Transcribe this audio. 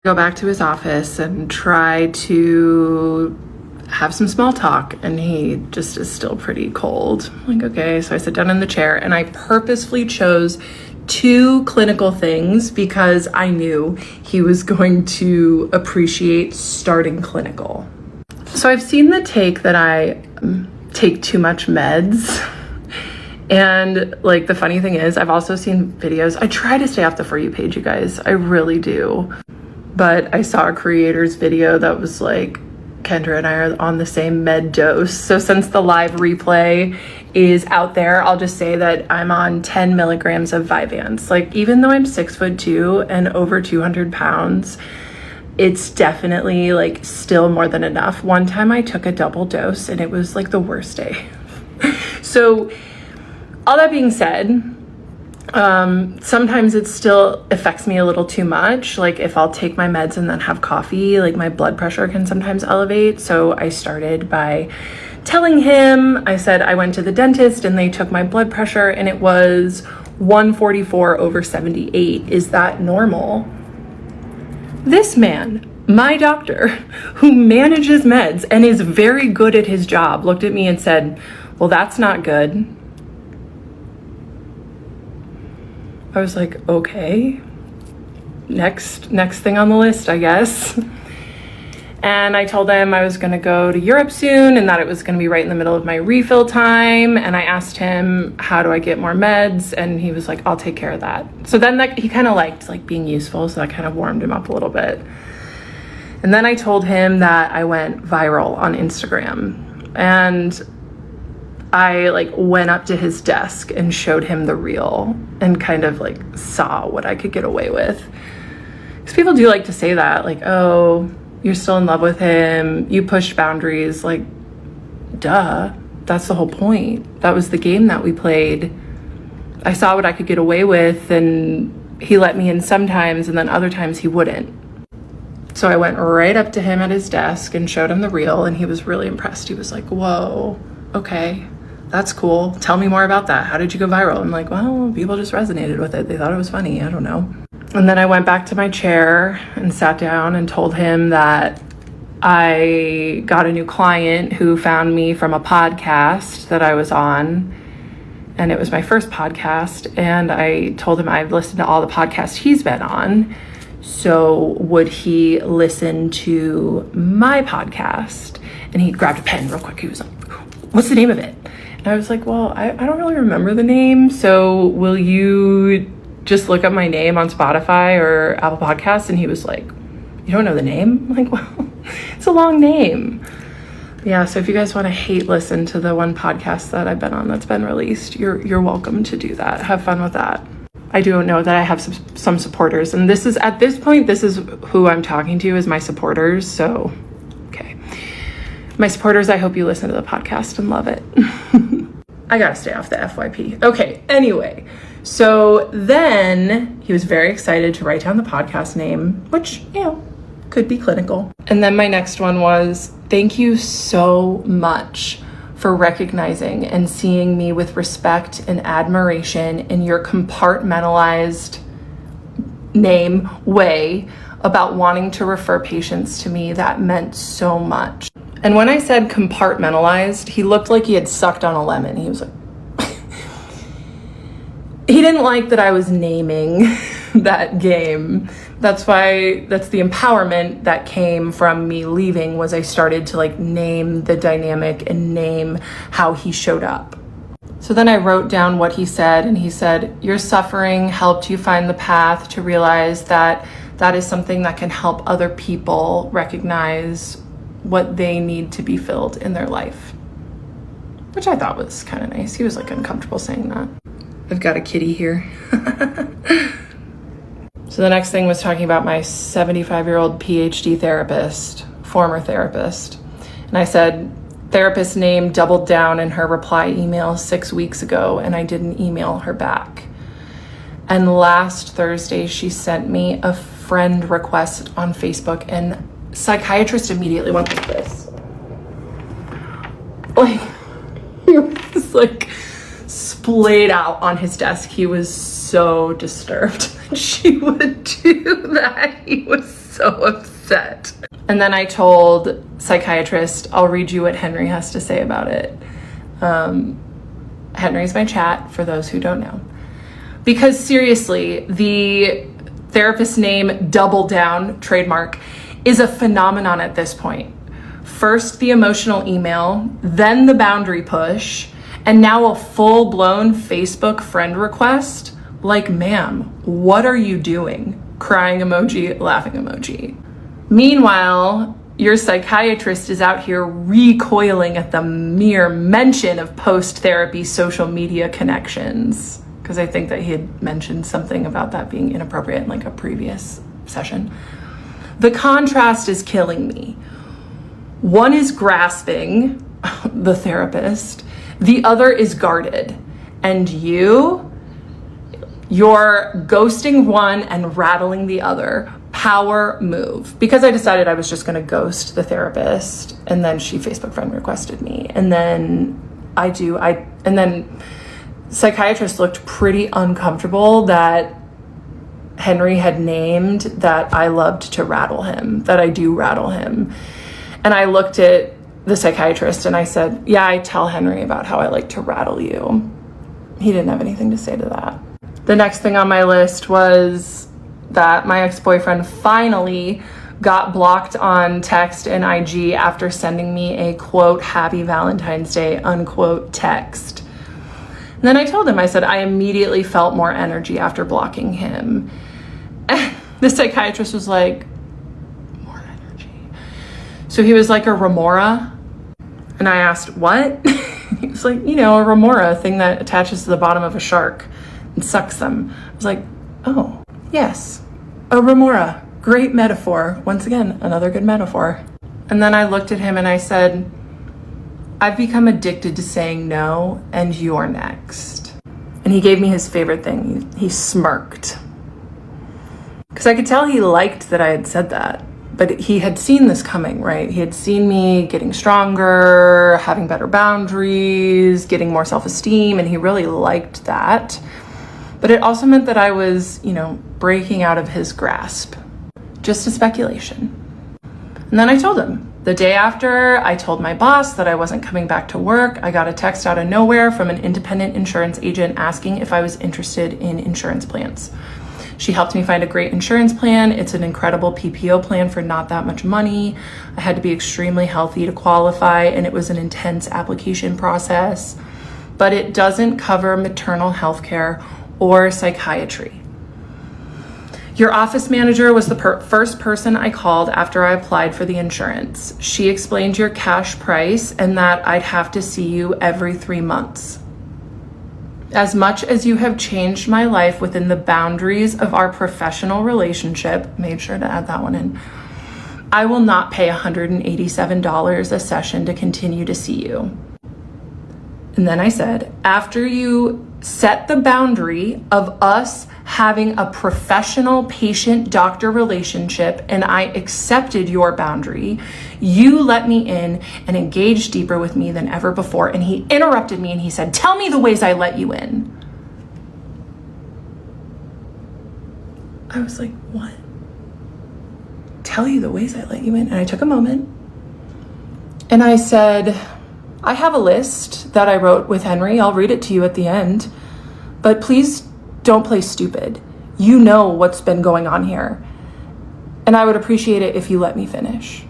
Go back to his office and try to have some small talk, and he just is still pretty cold. I'm like, okay. So I sit down in the chair, and I purposefully chose 2 clinical things because I knew he was going to appreciate starting clinical. So I've seen the take that I take too much meds. And like the funny thing is, I've also seen videos. I try to stay off the For You page, you guys. I really do. But I saw a creator's video that was like, Kendra and I are on the same med dose. So since the live replay is out there, I'll just say that I'm on 10 milligrams of Vyvanse. Like, even though I'm 6'2" and over 200 pounds, it's definitely like still more than enough. One time I took a double dose and it was like the worst day. So all that being said, sometimes it still affects me a little too much. Like if I'll take my meds and then have coffee, like my blood pressure can sometimes elevate. So I started by telling him, I said I went to the dentist and they took my blood pressure and it was 144/78. Is that normal? This man, my doctor, who manages meds and is very good at his job, looked at me and said, well, that's not good. I was like, okay, next thing on the list, I guess. And I told him I was gonna go to Europe soon and that it was gonna be right in the middle of my refill time. And I asked him, how do I get more meds? And he was like, I'll take care of that. So then he kind of liked like being useful. So that kind of warmed him up a little bit. And then I told him that I went viral on Instagram, and I like went up to his desk and showed him the reel and kind of like saw what I could get away with. Because people do like to say that, like, oh, you're still in love with him, you pushed boundaries. Like, duh, that's the whole point. That was the game that we played. I saw what I could get away with, and he let me in sometimes, and then other times he wouldn't. So I went right up to him at his desk and showed him the reel, and he was really impressed. He was like, whoa, okay, that's cool. Tell me more about that. How did you go viral? I'm like, well, people just resonated with it. They thought it was funny. I don't know. And then I went back to my chair and sat down and told him that I got a new client who found me from a podcast that I was on. And it was my first podcast. And I told him I've listened to all the podcasts he's been on. So would he listen to my podcast? And he grabbed a pen real quick. He was like, what's the name of it? And I was like, well, I don't really remember the name. So will you just look up my name on Spotify or Apple Podcasts? And he was like, you don't know the name? I'm like, well, it's a long name. Yeah, so if you guys want to hate listen to the one podcast that I've been on that's been released, you're welcome to do that. Have fun with that. I do know that I have some supporters, and this is, at this point, this is who I'm talking to, is my supporters. So, okay. My supporters, I hope you listen to the podcast and love it. I gotta stay off the FYP. Okay, anyway. So then he was very excited to write down the podcast name, which, you know, could be clinical. And then my next one was, thank you so much for recognizing and seeing me with respect and admiration in your compartmentalized name way about wanting to refer patients to me. That meant so much. And when I said compartmentalized, he looked like he had sucked on a lemon. He was like, he didn't like that I was naming that game. That's the empowerment that came from me leaving, was I started to like name the dynamic and name how he showed up. So then I wrote down what he said, and he said, your suffering helped you find the path to realize that that is something that can help other people recognize what they need to be filled in their life, which I thought was kind of nice. He was like uncomfortable saying that. I've got a kitty here. So the next thing was talking about my 75-year-old PhD therapist, former therapist. And I said, therapist name doubled down in her reply email 6 weeks ago, and I didn't email her back. And last Thursday, she sent me a friend request on Facebook, and psychiatrist immediately went like this. Like, he was like splayed out on his desk. He was so disturbed that she would do that. He was so upset. And then I told psychiatrist, I'll read you what Henry has to say about it. Henry's my chat, for those who don't know. Because seriously, the therapist name Double Down, trademark, is a phenomenon at this point. First the emotional email, then the boundary push, and now a full-blown Facebook friend request. Like, ma'am, what are you doing? Crying emoji, laughing emoji. Meanwhile, your psychiatrist is out here recoiling at the mere mention of post-therapy social media connections. Because I think that he had mentioned something about that being inappropriate in like a previous session. The contrast is killing me. One is grasping, the therapist. The other is guarded. And you're ghosting one and rattling the other. Power move. Because I decided I was just going to ghost the therapist, and then she Facebook friend requested me. And then psychiatrist looked pretty uncomfortable that Henry had named that I loved to rattle him, that I do rattle him. And I looked at the psychiatrist and I said, yeah, I tell Henry about how I like to rattle you. He didn't have anything to say to that. The next thing on my list was that my ex-boyfriend finally got blocked on text and IG after sending me a quote, happy Valentine's Day, unquote text. And then I told him, I said, I immediately felt more energy after blocking him. And the psychiatrist was like, more energy. So he was like, a remora? And I asked, what? He was like, a remora, a thing that attaches to the bottom of a shark and sucks them. I was like, oh, yes, a remora. Great metaphor. Once again, another good metaphor. And then I looked at him and I said, I've become addicted to saying no, and you're next. And he gave me his favorite thing. He smirked. Because I could tell he liked that I had said that. But he had seen this coming, right? He had seen me getting stronger, having better boundaries, getting more self-esteem, and he really liked that. But it also meant that I was, breaking out of his grasp. Just a speculation. And then I told him. The day after, I told my boss that I wasn't coming back to work. I got a text out of nowhere from an independent insurance agent asking if I was interested in insurance plans. She helped me find a great insurance plan. It's an incredible PPO plan for not that much money. I had to be extremely healthy to qualify, and it was an intense application process. But it doesn't cover maternal health care or psychiatry. Your office manager was the first person I called after I applied for the insurance. She explained your cash price and that I'd have to see you every 3 months. As much as you have changed my life within the boundaries of our professional relationship, made sure to add that one in, I will not pay $187 a session to continue to see you. And then I said, after you set the boundary of us having a professional patient-doctor relationship and I accepted your boundary, you let me in and engaged deeper with me than ever before. And he interrupted me and he said, tell me the ways I let you in. I was like, what? Tell you the ways I let you in? And I took a moment and I said, I have a list that I wrote with Henry. I'll read it to you at the end, but please don't play stupid. You know what's been going on here. And I would appreciate it if you let me finish.